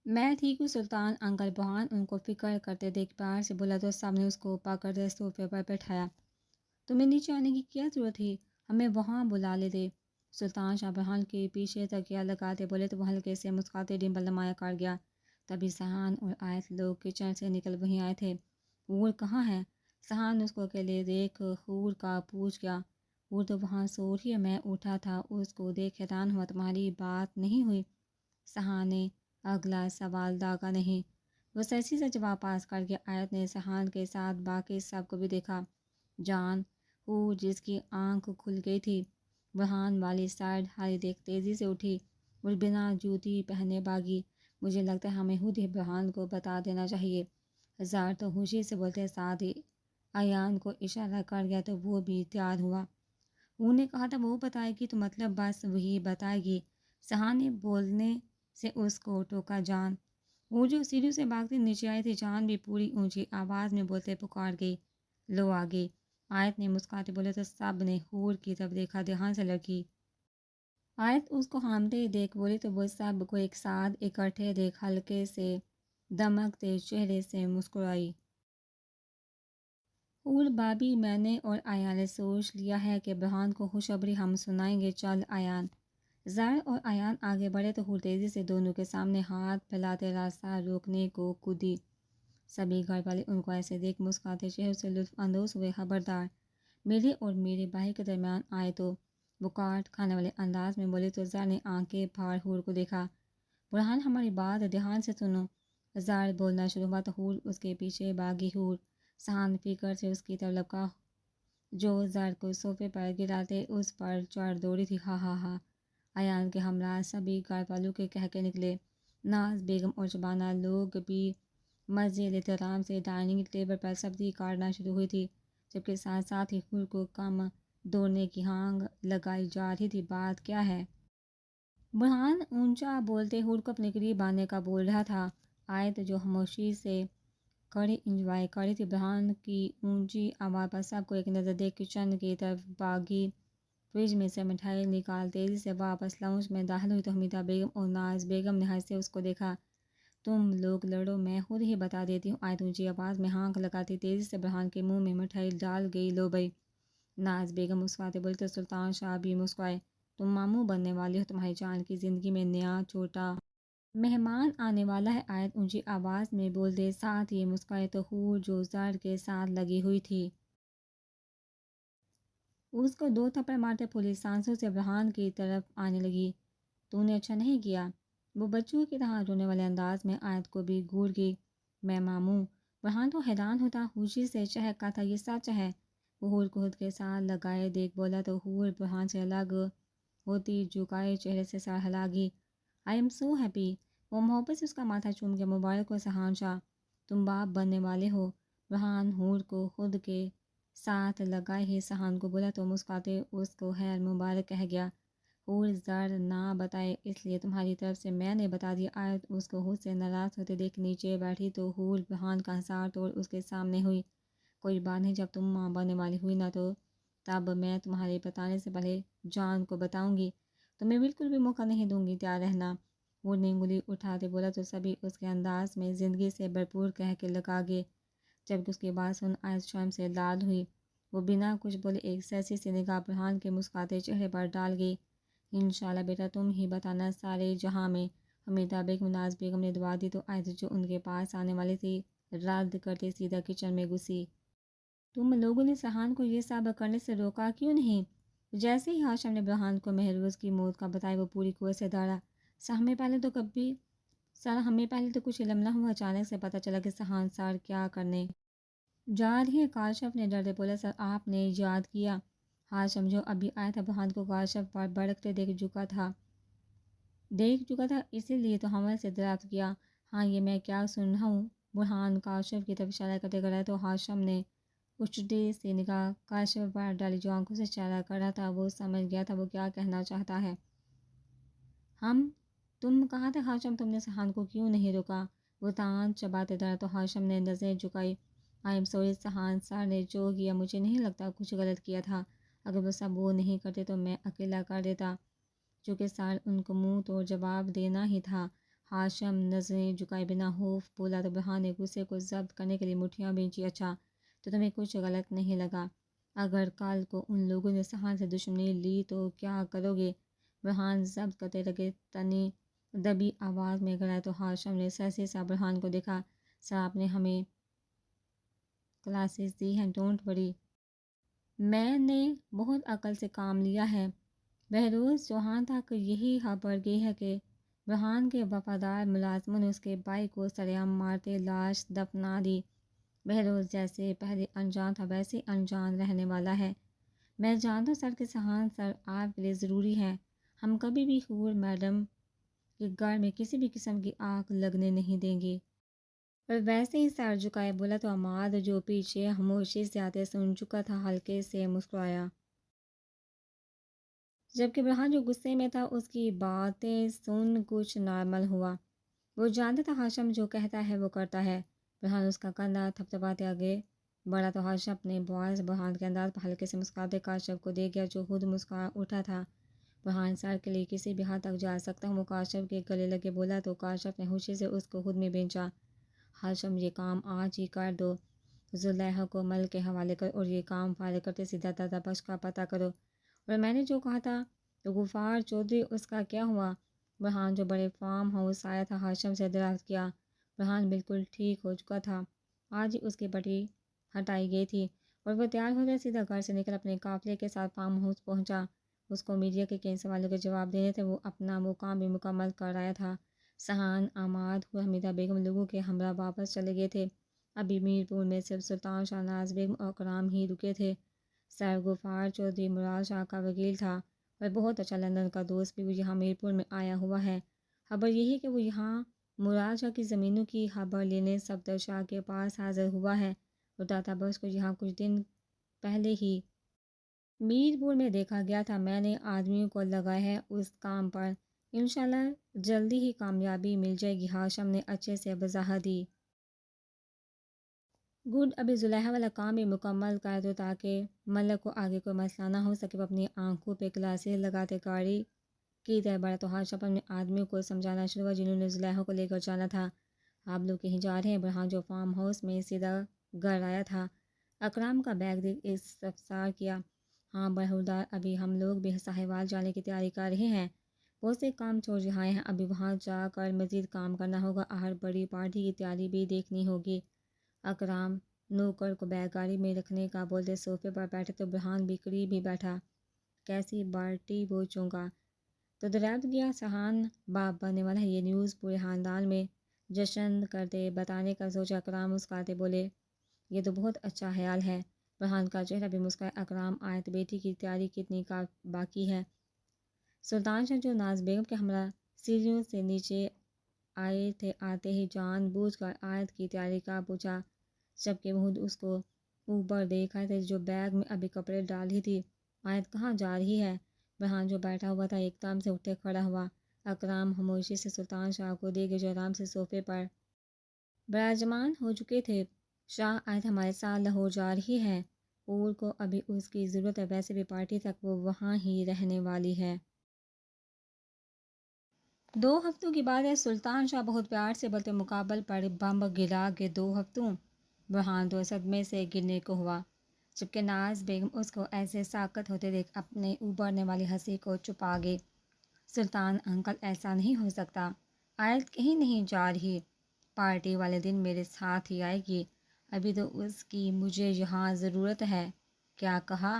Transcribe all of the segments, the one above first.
میں ٹھیک ہوں سلطان انکل بہان ان کو فکر کرتے دیکھ پیار سے بولا تو سب نے اس کو پکڑ کر صوفے پر بٹھایا۔ تمہیں نیچے آنے کی کیا ضرورت تھی؟ ہمیں وہاں بلا لیتے۔ سلطان شاہ بہان کے پیچھے تکیہ لگاتے بولے تو وہ ہلکے سے مسکراتے ڈمپل نمایاں کر گیا۔ تبھی سہان اور آیت لوگ کچن سے نکل وہیں آئے تھے۔ حور کہاں ہے؟ سہان اس کو اکیلے دیکھ حور کا پوچھ گیا۔ حور تو وہاں سو رہی ہے، میں اٹھا تھا اس کو دیکھ حیران ہوا، تمہاری بات نہیں ہوئی؟ سہان نے اگلا سوال داغا نہیں، وہ سرسی سے جواب پاس کر گیا۔ آیت نے سہان کے ساتھ باقی سب کو بھی دیکھا۔ جان حور جس کی آنکھ کھل گئی تھی برہان والی سائڈ ہاری دیکھ تیزی سے اٹھی اور بنا جوتی پہنے بھاگی۔ مجھے لگتا ہے ہمیں خود ہی برہان کو بتا دینا چاہیے۔ ہزار تو خوشی سے بولتے ساتھ ہی ایان کو اشارہ کر گیا تو وہ بھی تیار ہوا۔ انہوں نے کہا تھا وہ بتائے گی تو مطلب بس وہی بتائے گی۔ سہان نے بولنے سے اس کو ٹوکا۔ جان وہ جو سیڑھیوں سے بھاگتے نیچے آئی تھی، جان بھی پوری اونچی آواز میں بولتے پکار گئی، لو آگے۔ آیت نے مسکراتے بولے تو سب نے حور کی طرف دیکھا، دھیان سے لڑکی۔ آیت اس کو ہامتے ہی دیکھ بولی تو وہ سب کو ایک ساتھ اکٹھے دیکھ ہلکے سے دمکتے چہرے سے مسکرائی۔ حور بابی، میں نے اور ایان نے سوچ لیا ہے کہ برہان کو خوشخبری ہم سنائیں گے، چل ایان۔ زر اور ایان آگے بڑھے تو حور تیزی سے دونوں کے سامنے ہاتھ پھیلاتے راستہ روکنے کو کودی۔ سبھی گھر والے ان کو ایسے دیکھ مسکراتے چہروں سے لطف اندوز ہوئے۔ خبردار میرے اور میرے بھائی کے درمیان آئے تو، وہ کاٹ کھانے والے انداز میں بولے تو زر نے آنکھیں پھاڑ حور کو دیکھا۔ برہان ہماری بات دھیان سے سنو۔ زر بولنا شروع ہوا تو حور اس کے پیچھے بھاگی۔ حور سہان فکر سے اس کی طرف لپکا جو زر کو صوفے پر گراتے اس پر چڑھ دوڑی تھی۔ ہا ہا ہا۔ ایان کے ہمراہ سبھی گھر والوں کے کہکے نکلے۔ ناز بیگم اور شبانہ لوگ بھی مزید احترام سے ڈائننگ ٹیبل پر سبزی کاٹنا شروع ہوئی تھی، جبکہ ساتھ ساتھ ہی حور کو کم دوڑنے کی ہانگ لگائی جا رہی تھی۔ بات کیا ہے؟ برہان اونچا بولتے حور کو اپنے قریب آنے کا بول رہا تھا۔ آیت جو خاموشی سے کڑی انجوائے کر رہی تھی، برہان کی اونچی آواز پر سب کو ایک نظر دیکھ کچن کی طرف بھاگی۔ فریج میں سے مٹھائی نکال تیزی سے واپس لاؤنج میں داخل ہوئی تو حمیدہ بیگم اور ناز بیگم نے حیرت سے اس کو دیکھا۔ تم لوگ لڑو، میں خود ہی بتا دیتی ہوں۔ آیت اونچی آواز میں ہانک لگاتی تیزی سے برہان کے منہ میں مٹھائی ڈال گئی۔ لو بھائی۔ ناز بیگم مسکراتے بولی تو سلطان شاہ بھی مسکرائے۔ تم ماموں بننے والی ہو، تمہاری جان کی زندگی میں نیا چھوٹا مہمان آنے والا ہے۔ آیت اونچی آواز میں بولتے ساتھ ہی مسکرائے تو حور جو زر کے ساتھ لگی ہوئی تھی اس کو دو تھپڑ مارتے پھولی سانسوں سے برہان کی طرف آنے لگی۔ تو نے اچھا نہیں کیا، وہ بچوں کی طرح رونے والے انداز میں آیت کو بھی گھور گئی۔ میں ماموں؟ برہان تو حیران ہوتا خوشی سے چہکا تھا، یہ سچ ہے؟ وہ حور کو خود کے ساتھ لگائے دیکھ بولا تو حور برہان سے الگ ہوتی جھکائے چہرے سے سر ہلا گئی۔ I am so happy. وہ محبت سے اس کا ماتھا چوم کے مبارک ہو سہان شاہ، تم باپ بننے والے ہو۔ برہان حور کو خود کے ساتھ لگائے ہی سہان کو بولا تو مسکراتے اس کو خیر مبارک کہہ گیا۔ حور زر نہ بتائے اس لیے تمہاری طرف سے میں نے بتا دیا۔ آیت اس کو خود سے ناراض ہوتے دیکھ نیچے بیٹھی تو حور برہان کا حصار توڑ اس کے سامنے ہوئی۔ کوئی بات نہیں، جب تم ماں بننے والی ہوئی نا تو تب میں تمہارے بتانے سے پہلے جان کو بتاؤں گی، تمہیں بالکل بھی موقع نہیں دوں گی، تیار رہنا۔ حور نے انگلی اٹھاتے بولا تو سبھی اس کے انداز میں زندگی سے بھرپور کہہ کے لگا گئے۔ جبکہ اس کی بات سن آیت شرم سے لال ہوئی، وہ بنا کچھ بولے ایک سرسی سی نگاہ برہان کے مسکراتے چہرے پر ڈال گئی۔ انشاءاللہ بیٹا تم ہی بتانا سارے جہاں میں۔ حمیدہ بیگم ناز بیگم نے دعا دی تو آیت جو ان کے پاس آنے والی تھی رد کرتے سیدھا کچن میں گھسی۔ تم لوگوں نے سہان کو یہ سب کرنے سے روکا کیوں نہیں؟ جیسے ہی ہاشم نے برہان کو مہروز کی موت کا بتایا وہ پوری قوت سے دوڑا۔ ہمیں پہلے تو کچھ علم نہ ہوا، اچانک سے پتہ چلا کہ سہان سر کیا کرنے جا رہی ہے۔ کاشف نے ڈرتے بولا سر آپ نے یاد کیا؟ ہاشم جو ابھی آیا تھا برہان کو کاشف پر بھڑکتے دیکھ چکا تھا اسی لیے تو حمل سے دریافت کیا۔ ہاں یہ میں کیا سن رہا ہوں؟ برہان کاشف کی طرف اشارہ کرتے کر رہا تو ہاشم نے اچھٹی سی نگاہ کاشف پر ڈالی جو آنکھوں سے اشارہ کر رہا تھا۔ وہ سمجھ گیا تھا وہ کیا کہنا چاہتا ہے۔ تم کہاں تھے ہاشم؟ تم نے سہان کو کیوں نہیں روکا؟ وہ دانت چباتے ڈرا تو ہاشم نے نظریں جھکائی۔ آئی ایم سوری سہان، سر نے جو کیا مجھے نہیں لگتا کچھ غلط کیا تھا، اگر وہ سب وہ نہیں کرتے تو میں اکیلا کر دیتا، چونکہ سر ان کو منہ توڑ جواب دینا ہی تھا۔ ہاشم نظریں جھکائے بنا خوف بولا تو برہان نے غصے کو ضبط کرنے کے لیے مٹھیاں بھینچی. اچھا تو تمہیں کچھ غلط نہیں لگا؟ اگر کل کو ان لوگوں نے سہان سے دشمنی لی تو کیا کرو گے؟ برہان ضبط کرتے لگے. تنی دبی آواز میں گڑا تو ہاشم نے سہسے سا برہان کو دیکھا. سر آپ نے ہمیں کلاسز دی ہیں، ڈونٹ وری، میں نے بہت عقل سے کام لیا ہے. بہروز چوہان تک یہی خبر گئی ہے کہ برہان کے وفادار ملازموں نے اس کے بھائی کو سرعام مارتے لاش دفنا دی. بہروز جیسے پہلے انجان تھا ویسے انجان رہنے والا ہے. میں جانتا ہوں سر کہ سہان سر آپ کے لیے ضروری ہے. ہم کبھی بھی حور میڈم کے گھر میں کسی بھی قسم کی آگ لگنے نہیں دیں گے. اور ویسے ہی سر جھکائے بولا تو عماد جو پیچھے خاموشی سے آتے سن چکا تھا ہلکے سے مسکرایا، جبکہ برہان جو غصے میں تھا اس کی باتیں سن کچھ نارمل ہوا. وہ جانتا تھا ہاشم جو کہتا ہے وہ کرتا ہے. برہان اس کا کندھا تھپتھپاتے آگے بڑھا تو ہاشم اپنے باعث برہان کے انداز پر ہلکے سے مسکراتے کاشف کو دے گیا جو خود مسکرا اٹھا تھا. برہان سر کے لیے کسی بھی حد تک جا سکتا ہوں. وہ کاشف کے گلے لگے بولا تو کاشف نے خوشی سے اس کو خود میں بھیجا. ہاشم یہ کام آج ہی کر دو، زلیخا کو مل کے حوالے کر اور یہ کام فارغ کرتے سیدھا دادا بخش کا پتہ کرو. اور میں نے جو کہا تھا تو غفار چودھری اس کا کیا ہوا؟ برہان جو بڑے فارم ہاؤس آیا تھا ہاشم سے دریافت کیا. برہان بالکل ٹھیک ہو چکا تھا، آج ہی اس کی پٹی ہٹائی گئی تھی اور وہ تیار ہو گیا سیدھا گھر سے نکل اپنے قافلے کے ساتھ فارم ہاؤس پہنچا. اس کو میڈیا کے کئی سوالوں کے جواب دینے تھے، وہ اپنا وہ کام بھی مکمل کر آیا تھا. سہان، عماد اور حمیدہ بیگم لوگوں کے ہمراہ واپس چلے گئے تھے. ابھی میر پور میں صرف سلطان شاہ، ناز بیگم اور اکرام ہی رکے تھے. سر غفار چودھری مراد شاہ کا وکیل تھا اور بہت اچھا لندن کا دوست بھی. وہ یہاں میر پور میں آیا ہوا ہے. خبر یہی کہ وہ یہاں مراد شاہ کی زمینوں کی خبر لینے صفدر شاہ کے پاس حاضر ہوا ہے اور داتا بخش کو یہاں کچھ دن پہلے ہی میر پور میں دیکھا گیا تھا. میں نے آدمیوں کو لگایا ہے اس کام پر، انشاءاللہ جلدی ہی کامیابی مل جائے گی. ہاشم نے اچھے سے وضاحت دی. گڈ، ابھی زلیخا والا کام بھی مکمل کر دو تاکہ ملک کو آگے کوئی مسئلہ نہ ہو سکے. وہ اپنی آنکھوں پہ گلاسز لگاتے گاڑی کی طرح بڑھا تو ہاشم اپنے آدمیوں کو سمجھانا شروع ہوا جنہوں نے زلیخا کو لے کر جانا تھا. آپ لوگ کہیں جا رہے ہیں؟ برہان جو فارم ہاؤس میں سیدھا گھر آیا تھا اکرام کا بیگ دیکھ استفسار کیا. ہاں برہودار، ابھی ہم لوگ بھی ساہیوال جانے کی تیاری کر رہے ہیں. بہت سے کام چھوڑ جائے ہیں، ابھی وہاں جا کر مزید کام کرنا ہوگا. ہر بڑی پارٹی کی تیاری بھی دیکھنی ہوگی. اکرام نوکر کو بیگ گاڑی میں رکھنے کا بولتے صوفے پر بیٹھے تو برہان بھی قریب ہی بیٹھا. کیسی پارٹی پوچھوں گا تو دریافت کیا سہان باپ بننے والا ہے. یہ نیوز پورے خاندان میں جشن کرتے بتانے کا سوچا. اکرام مسکراتے بولے یہ تو بہت اچھا خیال ہے. برہان کا چہرہ بھی مسکرایا. اکرام آیت بیٹی کی تیاری کتنی باقی ہے؟ سلطان شاہ جو ناز بیگم کے ہمراہ سیڑھیوں سے نیچے آئے تھے آتے ہی جان بوجھ کر آیت کی تیاری کا پوچھا، جبکہ وہ اس کو اوپر دیکھ رہے تھے جو بیگ میں ابھی کپڑے ڈال رہی تھی. آیت کہاں جا رہی ہے؟ برہان جو بیٹھا ہوا تھا ایک دم سے اٹھ کے کھڑا ہوا. اکرام خاموشی سے سلطان شاہ کو دیکھے جو آرام سے صوفے پر براجمان ہو چکے تھے. شاہ، آیت ہمارے ساتھ لاہور جا رہی ہے. پور کو ابھی اس کی ضرورت ہے، ویسے بھی پارٹی تک وہ وہاں ہی رہنے والی ہے. 2 ہفتوں کی بات ہے. سلطان شاہ بہت پیار سے بولتے مقابل پر بم گرا کے 2 ہفتوں. برہان تو صدمے سے گرنے کو ہوا، جبکہ ناز بیگم اس کو ایسے ساکت ہوتے دیکھ اپنے ابھرنے والی ہنسی کو چھپا گئی. سلطان انکل ایسا نہیں ہو سکتا، آیت کہیں نہیں جا رہی، پارٹی والے دن میرے ساتھ ہی آئے گی. ابھی تو اس کی مجھے یہاں ضرورت ہے. کیا کہا؟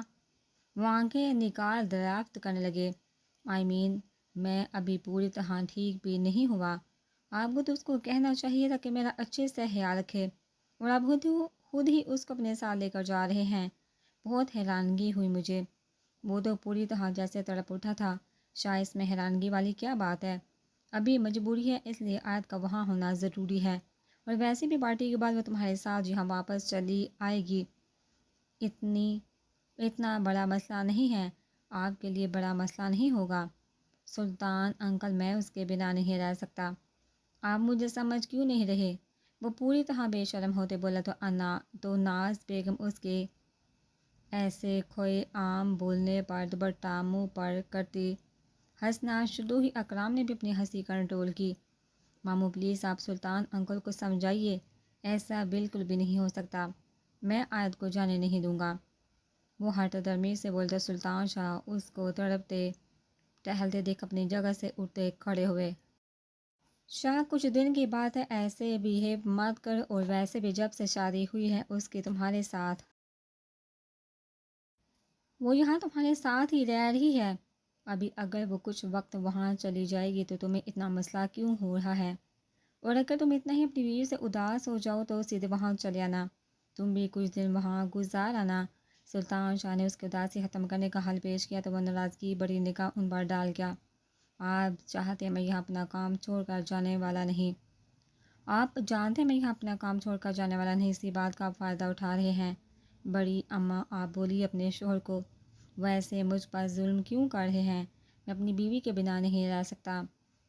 وہ آنکھیں نکال دریافت کرنے لگے. میں ابھی پوری طرح ٹھیک بھی نہیں ہوا. آپ کو تو اس کو کہنا چاہیے تھا کہ میرا اچھے سے خیال رکھے، اور آپ خود ہی اس کو اپنے ساتھ لے کر جا رہے ہیں. بہت حیرانگی ہوئی مجھے. وہ تو پوری طرح جیسے تڑپ اٹھا تھا. شاہ، اس میں حیرانگی والی کیا بات ہے؟ ابھی مجبوری ہے، اس لیے آیت کا وہاں ہونا ضروری ہے، اور ویسے بھی پارٹی کے بعد وہ تمہارے ساتھ یہاں واپس چلی آئے گی. اتنا بڑا مسئلہ نہیں ہے. آپ کے لیے بڑا مسئلہ نہیں ہوگا. سلطان انکل، میں اس کے بنا نہیں رہ سکتا. آپ مجھے سمجھ کیوں نہیں رہے؟ وہ پوری طرح بے شرم ہوتے بولا تو ناز بیگم اس کے ایسے کھوئے عام بولنے پر دوپٹہ منہ پر کرتی ہنسنا شروع ہی. اکرام نے بھی اپنی ہنسی کنٹرول کی. ماموں پلیز آپ سلطان انکل کو سمجھائیے، ایسا بالکل بھی نہیں ہو سکتا، میں آیت کو جانے نہیں دوں گا۔ وہ ہٹ درمی سے بولتے سلطان شاہ اس کو تڑپتے ٹہلتے دیکھ اپنی جگہ سے اٹھتے کھڑے ہوئے۔ شاہ کچھ دن کی بات ہے، ایسے بیہیو مت کر، اور ویسے بھی جب سے شادی ہوئی ہے اس کی تمہارے ساتھ، وہ یہاں تمہارے ساتھ ہی رہ رہی ہے، ابھی اگر وہ کچھ وقت وہاں چلی جائے گی تو تمہیں اتنا مسئلہ کیوں ہو رہا ہے؟ اور اگر تم اتنا ہی اپنی بیوی سے اداس ہو جاؤ تو سیدھے وہاں چلے آنا، تم بھی کچھ دن وہاں گزار آنا۔ سلطان شاہ نے اس کی اداسی ختم کرنے کا حل پیش کیا تو وہ ناراضگی بڑی نگاہ ان پر ڈال گیا۔ آپ چاہتے میں یہاں اپنا کام چھوڑ کر جانے والا نہیں، آپ جانتے میں یہاں اپنا کام چھوڑ کر جانے والا نہیں، اسی بات کا آپ فائدہ اٹھا رہے ہیں۔ بڑی اماں آپ بولی اپنے شوہر کو، ویسے مجھ پر ظلم کیوں کر رہے ہیں؟ میں اپنی بیوی کے بنا نہیں رہ سکتا۔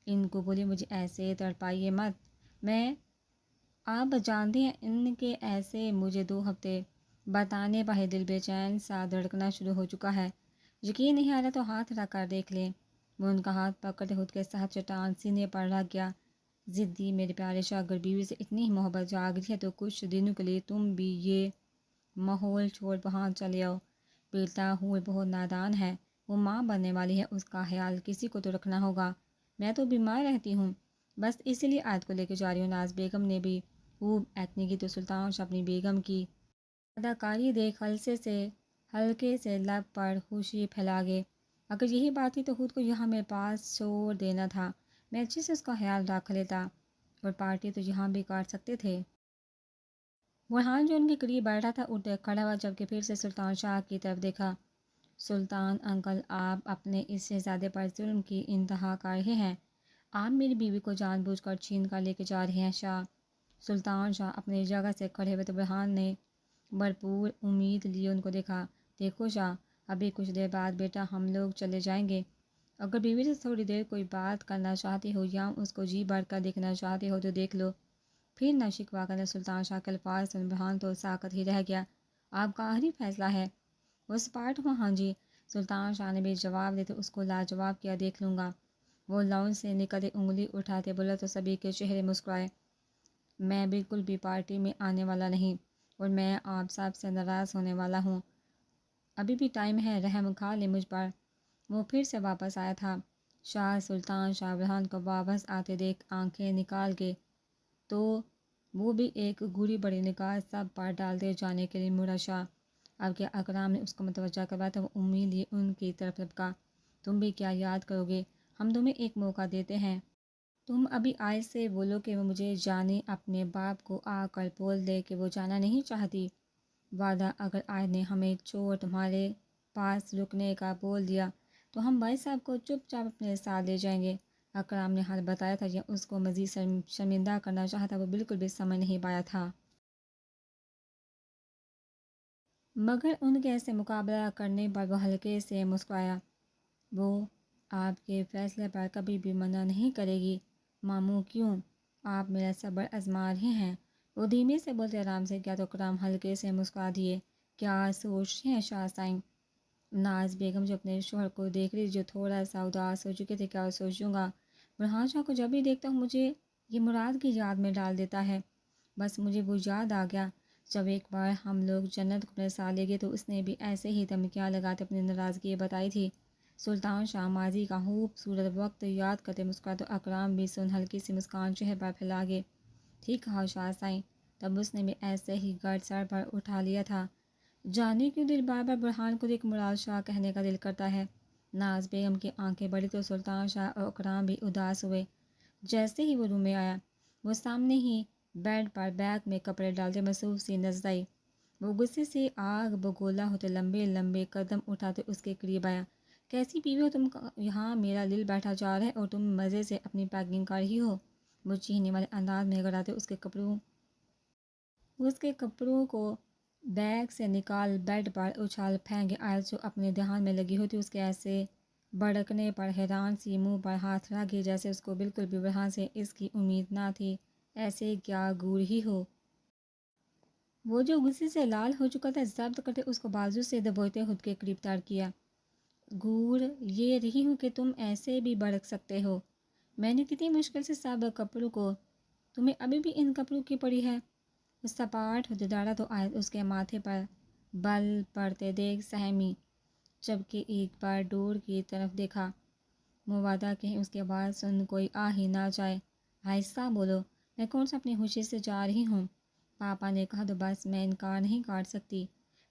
ان کو بولی مجھے ایسے تڑپائیے مت، میں آپ جانتے ہیں ان کے ایسے مجھے 2 ہفتے بتانے پر ہی دل بے چین سا دھڑکنا شروع ہو چکا ہے، یقین نہیں آ رہا تو ہاتھ رکھ کر دیکھ لیں۔ وہ ان کا ہاتھ پکڑتے خود کے ساتھ چٹان سینے پر رکھ گیا۔ ضدی میرے پیارے شاہ، اگر بیوی سے اتنی ہی محبت جاگ رہی ہے تو کچھ دنوں کے لیے تم بھی یہ ماحول چھوڑ وہاں چلے آؤ۔ بیٹا حور بہت نادان ہے، وہ ماں بننے والی ہے، اس کا خیال کسی کو تو رکھنا ہوگا، میں تو بیمار رہتی ہوں، بس اسی لیے آیت کو لے کے جا رہی ہوں۔ ناز بیگم نے بھی خوب ایکٹنگ کی تو سلطان شاہ اپنی بیگم کی اداکاری دیکھ ہلکے سے لب پر خوشی پھیلا گئے۔ اگر یہی بات تھی تو خود کو یہاں میرے پاس چھوڑ دینا تھا، میں اچھے سے اس کا خیال رکھ لیتا، اور پارٹی تو یہاں بھی کاٹ سکتے تھے۔ برہان جو ان کے قریب بیٹھا تھا اٹھ کھڑا ہوا، جبکہ پھر سے سلطان شاہ کی طرف دیکھا۔ سلطان انکل، آپ اپنے اس شہزادے پر ظلم کی انتہا کر رہے ہیں، آپ میری بیوی کو جان بوجھ کر چھین کر لے کے جا رہے ہیں شاہ۔ سلطان شاہ اپنی جگہ سے کھڑے ہوئے تو برہان نے بھرپور امید لیے ان کو دیکھا۔ دیکھو شاہ، ابھی کچھ دیر بعد بیٹا ہم لوگ چلے جائیں گے، اگر بیوی سے تھوڑی دیر کوئی بات کرنا چاہتے ہو یا اس کو جی بھر کر دیکھنا چاہتے ہو تو دیکھ لو، پھر نہ شکوا کرنا۔ سلطان شاہ کے الفاظ سن برہان تو ساکت ہی رہ گیا۔ آپ کا آخری فیصلہ ہے؟ وہ سپاٹ ہوا، ہاں جی۔ سلطان شاہ نے بھی جواب دیتے اس کو لاجواب کیا، دیکھ لوں گا۔ وہ لاؤنج سے نکلتے انگلی اٹھاتے بولا تو سبھی کے چہرے مسکرائے۔ میں بالکل بھی پارٹی میں آنے والا نہیں، اور میں آپ سب سے ناراض ہونے والا ہوں، ابھی بھی ٹائم ہے، رحم کھا لیں مجھ پر۔ وہ پھر سے واپس آیا تھا۔ شاہ سلطان شاہ برہان کو واپس آتے دیکھ آنکھیں نکال کے تو وہ بھی ایک گوری بڑی نگاہ سب پر ڈالتے جانے کے لیے مڑا۔ شاہ اب کیا اکرام نے اس کو متوجہ کروایا تھا، وہ امید لیے ان کی طرف لپکا۔ تم بھی کیا یاد کرو گے، ہم تمہیں ایک موقع دیتے ہیں، تم ابھی آج سے بولو کہ وہ مجھے جانے، اپنے باپ کو آ کر بول دے کہ وہ جانا نہیں چاہتی، وعدہ اگر آج نے ہمیں چھوڑ تمہارے پاس رکنے کا بول دیا تو ہم بھائی صاحب کو چپ چاپ اپنے ساتھ لے جائیں گے۔ اکرام نے حال بتایا تھا یا اس کو مزید شرمندہ کرنا چاہتا، وہ بالکل بھی سمجھ نہیں پایا تھا، مگر ان کے ایسے مقابلہ کرنے پر وہ ہلکے سے مسکرایا۔ وہ آپ کے فیصلے پر کبھی بھی منع نہیں کرے گی ماموں۔ کیوں؟ آپ میرا صبر آزما رہے ہیں؟ وہ دھیمے سے بولتے آرام سے کیا تو اکرام ہلکے سے مسکرا دیے۔ کیا سوچ رہے ہیں شاہ سائن؟ ناز بیگم جو اپنے شوہر کو دیکھ رہی جو تھوڑا سا اداس ہو چکے تھے، کیا سوچوں گا؟ برہان شاہ کو جب بھی دیکھتا ہوں مجھے یہ مراد کی یاد میں ڈال دیتا ہے، بس مجھے وہ یاد آ گیا جب ایک بار ہم لوگ جنت کو اپنے ساتھ لے گئے تو اس نے بھی ایسے ہی دھمکیاں لگاتے اپنی ناراضگی بتائی تھی۔ سلطان شاہ ماضی کا خوبصورت وقت یاد کرتے مسکرا تو اکرام بھی سن ہلکی سی مسکان چہرے پر پھیلا گئے۔ ٹھیک کہا شاہ سائیں، تب اس نے بھی ایسے ہی گرد سر پر اٹھا لیا تھا۔ جانے کیوں دل بار بار برہان کو دیکھ مراد شاہ کہنے کا دل کرتا ہے۔ ناز بیگم کی آنکھیں بڑی تو سلطان شاہ اور اکرام بھی اداس ہوئے۔ جیسے ہی وہ روم میں آیا، وہ سامنے ہی بیڈ پر بیگ میں کپڑے ڈالتے مصروف سی نظر آئی۔ وہ غصے سے آگ بگولا ہوتے لمبے لمبے قدم اٹھاتے اس کے قریب آیا۔ کیسی بیوی ہو تم، یہاں میرا دل بیٹھا جا رہا ہے اور تم مزے سے اپنی پیکنگ کر رہی ہو۔ وہ چیخنے والے انداز میں گڑاتے اس کے کپڑوں کو بیگ سے نکال بیڈ پر اچھال پھینکے آیت جو اپنے دھیان میں لگی ہوتی اس کے ایسے بھڑکنے پر حیران سی منہ پر ہاتھ رکھ گئی جیسے اس کو بالکل بھی برہان سے اس کی امید نہ تھی، ایسے کیا گور ہی ہو۔ وہ جو غصے سے لال ہو چکا تھا ضبط کرتے اس کو بازو سے دبوتے خود کے قریب تر کیا۔ گور یہ رہی ہوں کہ تم ایسے بھی بھڑک سکتے ہو، میں نے کتنی مشکل سے سب کپڑوں کو، تمہیں ابھی بھی ان کپڑوں کی پڑی ہے؟ اس سپاٹ ہوتے ڈالا تو آیت اس کے ماتھے پر بل پڑتے دیکھ سہمی، جبکہ ایک بار ڈور کی طرف دیکھا۔ موادا کہیں اس کے بعد سن کوئی آ ہی نہ جائے۔ آہستہ بولو، میں کون سا اپنی خوشی سے جا رہی ہوں؟ پاپا نے کہا تو بس میں انکار نہیں کاٹ سکتی۔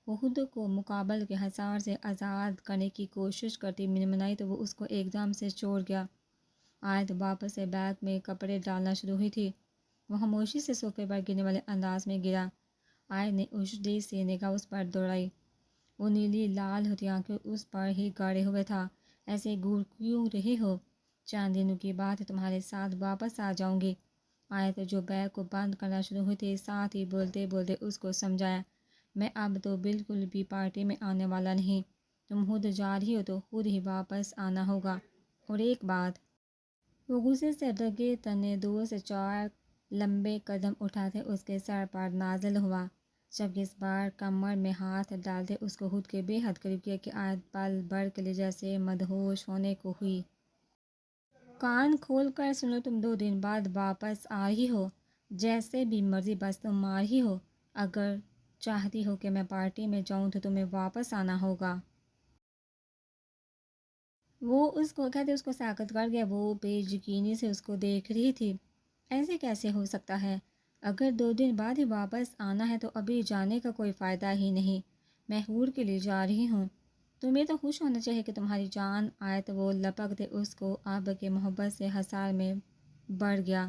وہ خود کو مقابل کے حصار سے آزاد کرنے کی کوشش کرتی منمنائی تو وہ اس کو ایک دم سے چھوڑ گیا۔ آیت واپس سے بیگ میں کپڑے ڈالنا شروع ہوئی تھی۔ وہ خاموشی سے صوفے پر گرنے والے انداز میں گرا۔ آیت نے اشدی سے نگاہ اس پر دوڑائی۔ وہ نیلی لال ہوتی آنکھیں اس پر ہی گاڑے ہوئے تھا۔ ایسے گور کیوں رہے ہو؟ چند دنوں کی بات ہے، تمہارے ساتھ واپس آ جاؤں گی۔ آیت جو بیگ کو بند کرنا شروع ہوئی تھی، ساتھ ہی بولتے بولتے اس کو سمجھایا، میں اب تو بالکل بھی پارٹی میں آنے والا نہیں۔ تم خود جا رہی ہو تو خود ہی واپس آنا ہوگا۔ اور ایک بات۔ وہ غصے سے رگے تنے دو سے چار لمبے قدم اٹھاتے اس کے سر پر نازل ہوا، جبکہ اس بار کمر میں ہاتھ ڈالتے اس کو خود کے بے حد قریب کیا کہ آیت پل بھر کے لیے جیسے مدہوش ہونے کو ہوئی۔ کان کھول کر سنو، تم 2 دن بعد واپس آ رہی ہو، جیسے بھی مرضی بس تم آ رہی ہو۔ اگر چاہتی ہو کہ میں پارٹی میں جاؤں تو تمہیں واپس آنا ہوگا۔ وہ اس کو کہتے اس کو ساکت کر گیا۔ وہ بے یقینی سے اس کو دیکھ رہی تھی۔ ایسے کیسے ہو سکتا ہے؟ اگر 2 دن بعد ہی واپس آنا ہے تو ابھی جانے کا کوئی فائدہ ہی نہیں۔ میں حور کے لیے جا رہی ہوں۔ تمہیں تو خوش ہونا چاہیے کہ تمہاری جان آئے۔ تو وہ لپکتے اس کو اب کے محبت سے حصار میں بڑھ گیا۔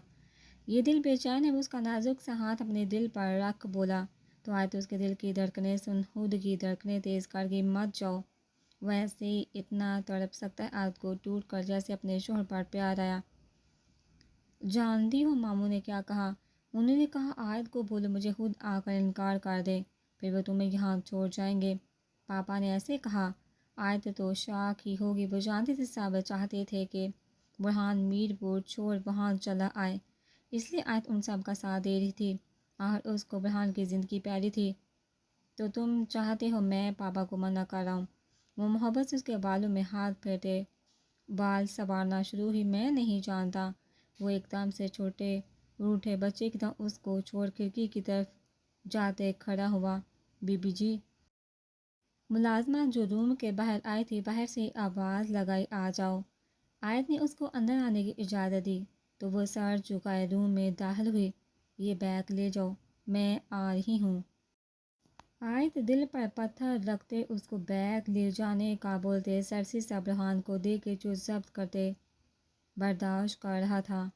یہ دل بے چین ہے۔ وہ اس کا نازک سا ہاتھ اپنے دل پر رکھ بولا تو آئے تو اس کے دل کی دھڑکنیں سن خود کی دھڑکنیں تیز کر گئی۔ مت جاؤ، ویسے ہی اتنا تڑپ سکتا ہے آیت کو ٹوٹ کر جیسے اپنے شوہر پر پیار آیا۔ جانتی ہو ماموں نے کیا کہا؟ انہوں نے کہا آیت کو بولو مجھے خود آ کر انکار کر دے، پھر وہ تمہیں یہاں چھوڑ جائیں گے۔ پاپا نے ایسے کہا؟ آیت تو شاک ہی ہوگی۔ وہ جانتی تھی سب چاہتے تھے کہ برہان میر پور چھوڑ وہاں چلا آئے، اس لیے آیت ان سب کا ساتھ دے رہی تھی۔ آخر اس کو برہان کی زندگی پیاری تھی۔ تو تم چاہتے ہو میں پاپا کو منع کر رہا ہوں؟ وہ محبت سے اس کے بالوں میں ہاتھ پھیرتے بال سنوارنا شروع ہوئی۔ میں نہیں جانتا۔ وہ ایک دم سے چھوٹے روٹھے بچے کی طرح اس کو چھوڑ کھڑکی کی طرف جاتے کھڑا ہوا۔ بی بی جی، ملازمہ جو روم کے باہر آئی تھی باہر سے آواز لگائی، آ جاؤ۔ آیت نے اس کو اندر آنے کی اجازت دی تو وہ سر جھکائے روم میں داخل ہوئی۔ یہ بیگ لے جاؤ، میں آ رہی ہوں۔ آیت دل پر پتھر رکھتے اس کو بیگ لے جانے کا بولتے سرسی سا برہان کو دے کے جو ضبط کرتے برداشت کر رہا تھا۔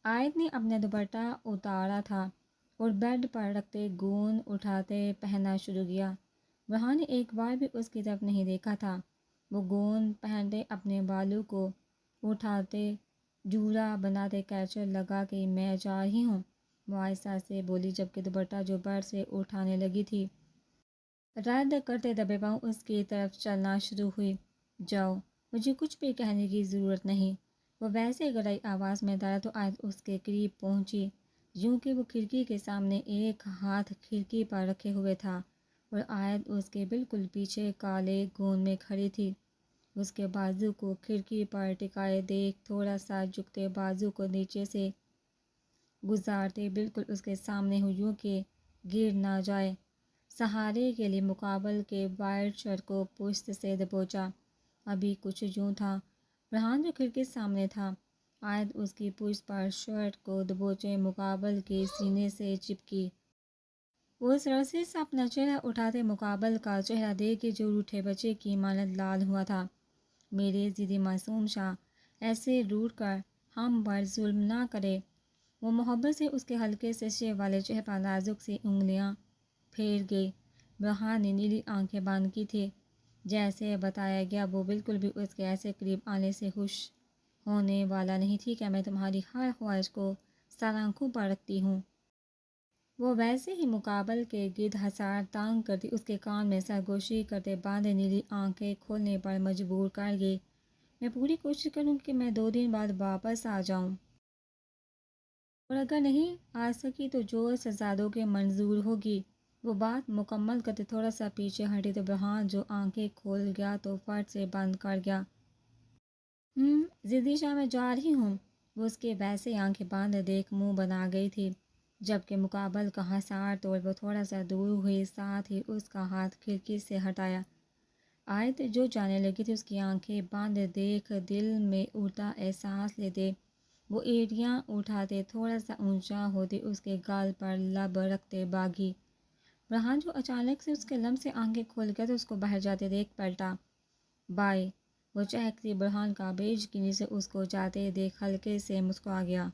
آیت نے اپنا دوپٹہ اتارا تھا اور بیڈ پر رکھتے گون اٹھاتے پہننا شروع کیا۔ برہان نے ایک بار بھی اس کی طرف نہیں دیکھا تھا۔ وہ گون پہنتے اپنے بالوں کو اٹھاتے جوڑا بناتے کیچر لگا کے میں جا رہی ہوں، وہ آہستہ سے بولی، جبکہ دوپٹہ جو بیڈ سے اٹھانے لگی تھی رد کرتے دبے پاؤں اس کی طرف چلنا شروع ہوئی۔ جاؤ، مجھے کچھ بھی کہنے کی ضرورت نہیں۔ وہ ویسے گڑائی آواز میں ڈالا تو آیت اس کے قریب پہنچی، یوں کہ وہ کھڑکی کے سامنے ایک ہاتھ کھڑکی پر رکھے ہوئے تھا اور آیت اس کے بالکل پیچھے کالے گون میں کھڑی تھی۔ اس کے بازو کو کھڑکی پر ٹکائے دیکھ تھوڑا سا جھکتے بازو کو نیچے سے گزارتے بالکل اس کے سامنے ہو، یوں کہ گر نہ جائے۔ سہارے کے لیے مقابل کے وائٹ شرٹ کو پشت سے دبوچا۔ ابھی کچھ یوں تھا، برہان جو کھڑکی سامنے تھا، آیت اس کی پشت پر شرٹ کو دبوچے مقابل کے سینے سے چپکی۔ وہ سرسری سے اپنا چہرہ اٹھاتے مقابل کا چہرہ دیکھ کے جو روٹھے بچے کی مانند لال ہوا تھا۔ میرے ضدی معصوم شاہ، ایسے روٹھ کر ہم پر ظلم نہ کرے۔ وہ محبت سے اس کے ہلکے سشے والے چہرے پر نازک سی انگلیاں پھیر گئی۔ برہان نے نیلی آنکھیں بند کی تھی۔ جیسے بتایا گیا وہ بالکل بھی اس کے ایسے قریب آنے سے خوش ہونے والا نہیں تھی کہ میں تمہاری ہر خواہش کو سر آنکھوں پر رکھتی ہوں۔ وہ ویسے ہی مقابل کے گرد حصار تانگ کرتی اس کے کان میں سرگوشی کرتے باندھے نیلی آنکھیں کھولنے پر مجبور کر گئی۔ میں پوری کوشش کروں کہ میں 2 دن بعد واپس آ جاؤں، اور اگر نہیں آ سکی تو جو سزا دو گے منظور ہوگی۔ وہ بات مکمل کرتے تھوڑا سا پیچھے ہٹی تو برہان جو آنکھیں کھول گیا تو فٹ سے بند کر گیا۔ ضدی شاہ میں جا رہی ہوں۔ وہ اس کے ویسے آنکھیں باندھ دیکھ منہ بنا گئی تھی، جبکہ مقابل کا حسار توڑ وہ تھوڑا سا دور ہوئی، ساتھ ہی اس کا ہاتھ کھڑکی سے ہٹایا۔ آیت جو جانے لگی تھی اس کی آنکھیں بند دیکھ دل میں اڑتا احساس لیتے وہ ایڑیاں اٹھاتے تھوڑا سا اونچا ہوتی اس کے گال پر لب رکھتے باغی۔ برہان جو اچانک سے اس کے لمح سے آنکھیں کھول گئے تو اس کو باہر جاتے دیکھ پلٹا۔ بائے، وہ چہکتی برہان کا بے یقینی سے اس کو جاتے دیکھ ہلکے سے مسکرا گیا۔